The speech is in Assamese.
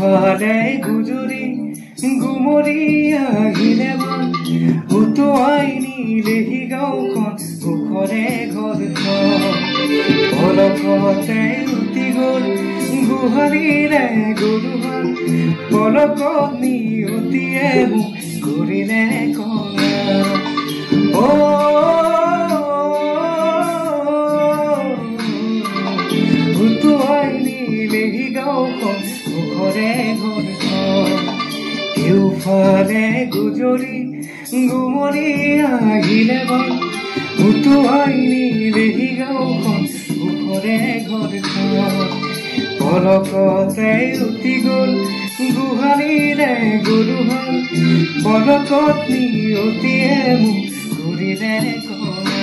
কেউফালে গুজৰি গুমৰি আহিলে মান উটুৱাই নিলেহি গাঁওখন সুখৰে ঘৰখন পলকতে উটি গ'ল গোহালিৰে গৰুহাল পলকত নিয়তিয়ে মোক কৰিলে কঙা উটুৱাই নিলেহি গাঁওখন সুখৰে ঘৰখন কেউফালে গুজৰি গুমৰি আহিলে মান উটুৱাই নিলেহি গাঁওখন সুখৰে ঘৰখন পলকতে উটি গ'ল গোহালিৰে গৰুহাল পলকত নিয়তিয়ে মোক কৰিলে কঙা